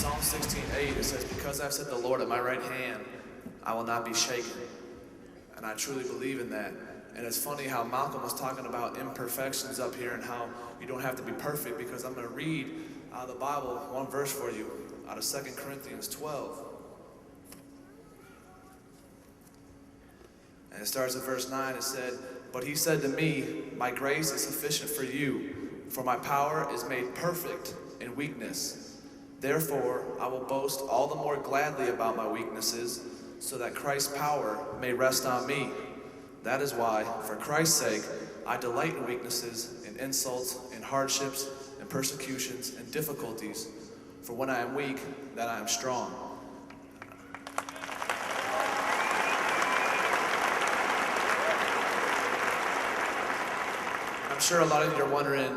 Psalm 16:8, it says, because I've set the Lord at my right hand, I will not be shaken. And I truly believe in that. And it's funny how Malcolm was talking about imperfections up here and how you don't have to be perfect, because I'm going to read out of the Bible one verse for you out of 2 Corinthians 12. And it starts at verse 9. It said, but he said to me, my grace is sufficient for you, for my power is made perfect in weakness. Therefore, I will boast all the more gladly about my weaknesses, so that Christ's power may rest on me. That is why, for Christ's sake, I delight in weaknesses, in insults, in hardships, in persecutions, and difficulties. For when I am weak, then I am strong. I'm sure a lot of you are wondering,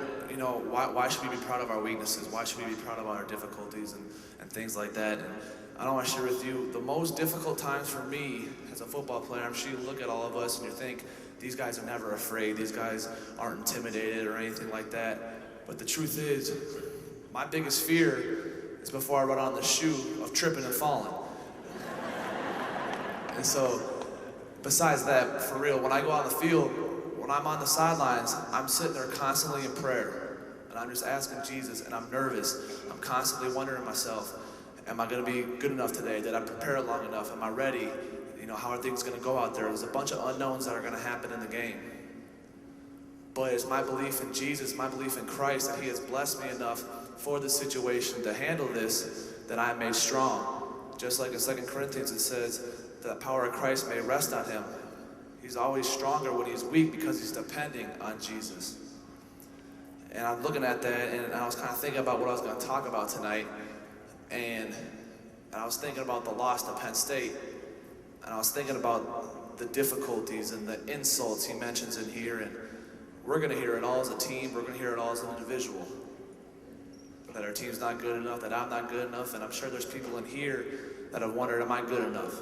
why should we be proud of our weaknesses? Why should we be proud of our difficulties and things like that? And I don't want to share with you, the most difficult times for me as a football player, I'm sure you look at all of us and you think, these guys are never afraid, these guys aren't intimidated or anything like that. But the truth is, my biggest fear is before I run on the shoe of tripping and falling. And so, besides that, for real, when I go on the field, when I'm on the sidelines, I'm sitting there constantly in prayer. And I'm just asking Jesus, and I'm nervous. I'm constantly wondering myself, am I going to be good enough today? Did I prepare long enough? Am I ready? How are things going to go out there? There's a bunch of unknowns that are going to happen in the game. But it's my belief in Jesus, my belief in Christ, that he has blessed me enough for this situation to handle this, that I am made strong. Just like in 2 Corinthians it says, the power of Christ may rest on him. He's always stronger when he's weak because he's depending on Jesus. And I'm looking at that, and I was kind of thinking about what I was going to talk about tonight. And I was thinking about the loss to Penn State. And I was thinking about the difficulties and the insults he mentions in here. And we're going to hear it all as a team. We're going to hear it all as an individual. That our team's not good enough, that I'm not good enough. And I'm sure there's people in here that have wondered, am I good enough?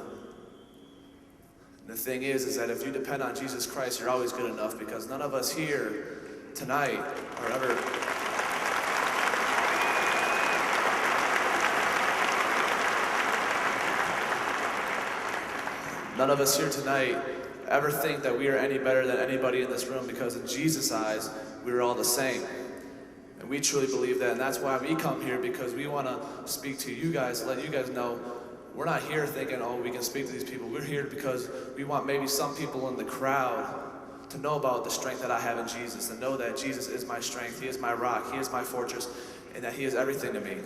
And the thing is that if you depend on Jesus Christ, you're always good enough, because none of us here tonight are ever... None of us here tonight ever think that we are any better than anybody in this room, because in Jesus' eyes, we're all the same. And we truly believe that, and that's why we come here, because we want to speak to you guys, let you guys know we're not here thinking, oh, we can speak to these people. We're here because we want maybe some people in the crowd to know about the strength that I have in Jesus, and know that Jesus is my strength, he is my rock, he is my fortress, and that he is everything to me.